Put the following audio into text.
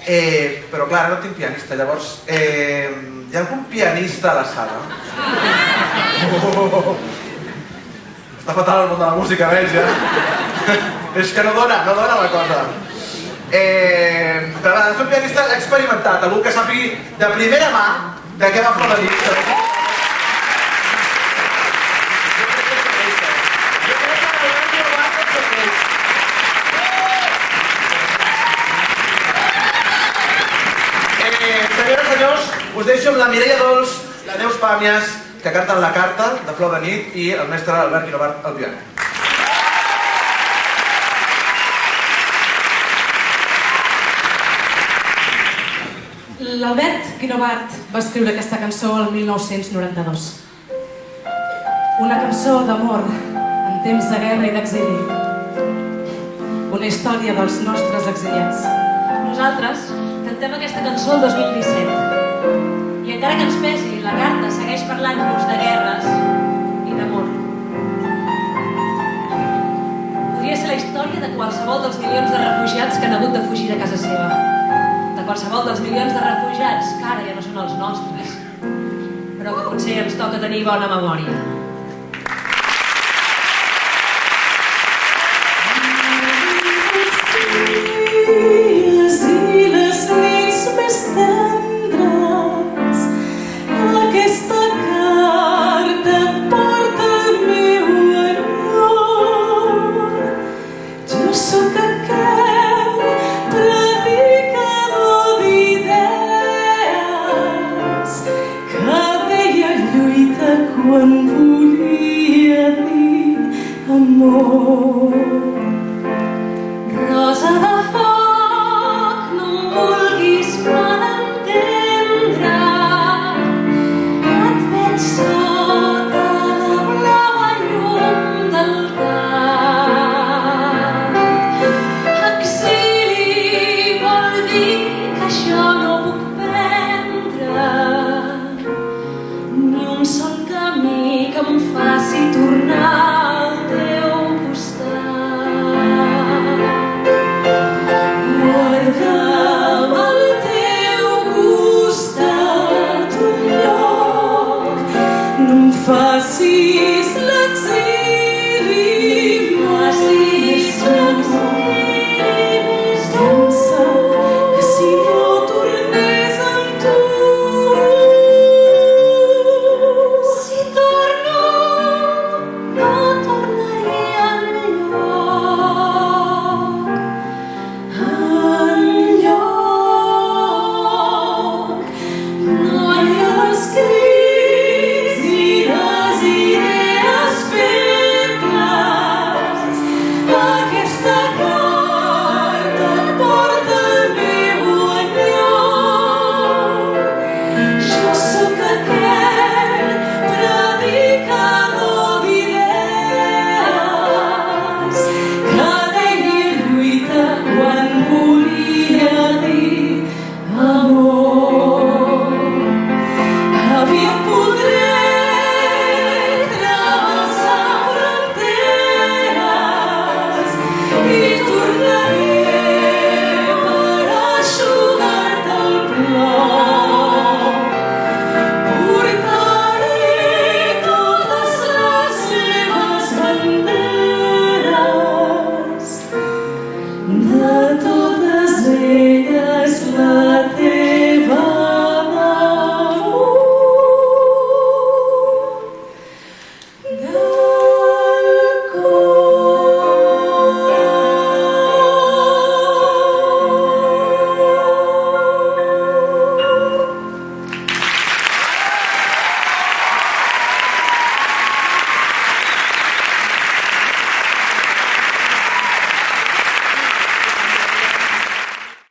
Però clar, ara no tinc pianista, llavors... Hi ha algun pianista a la sala? Està fatal el món de la música, veig, ja? És que no dona la cosa. Però és un pianista experimentat, algú que sàpigui de primera mà de què va Flor de Nit. Senyores i senyors, us deixo amb la Mireia Dols, la Neus Pàmies, que canten la carta de Flor de Nit, i el mestre Albert Guinovart al piano. L'Albert Guinovart va escriure aquesta cançó el 1992. Una cançó d'amor en temps de guerra i d'exili. Una història dels nostres exiliats. Nosaltres cantem aquesta cançó el 2017 i encara que ens pesi, la carta segueix parlant-nos de guerres i d'amor. Podria ser la història de qualsevol dels milions de refugiats que han hagut de fugir de casa seva, de qualsevol dels milions de refugiats que ara ja no són els nostres, però que potser ens toca tenir bona memòria.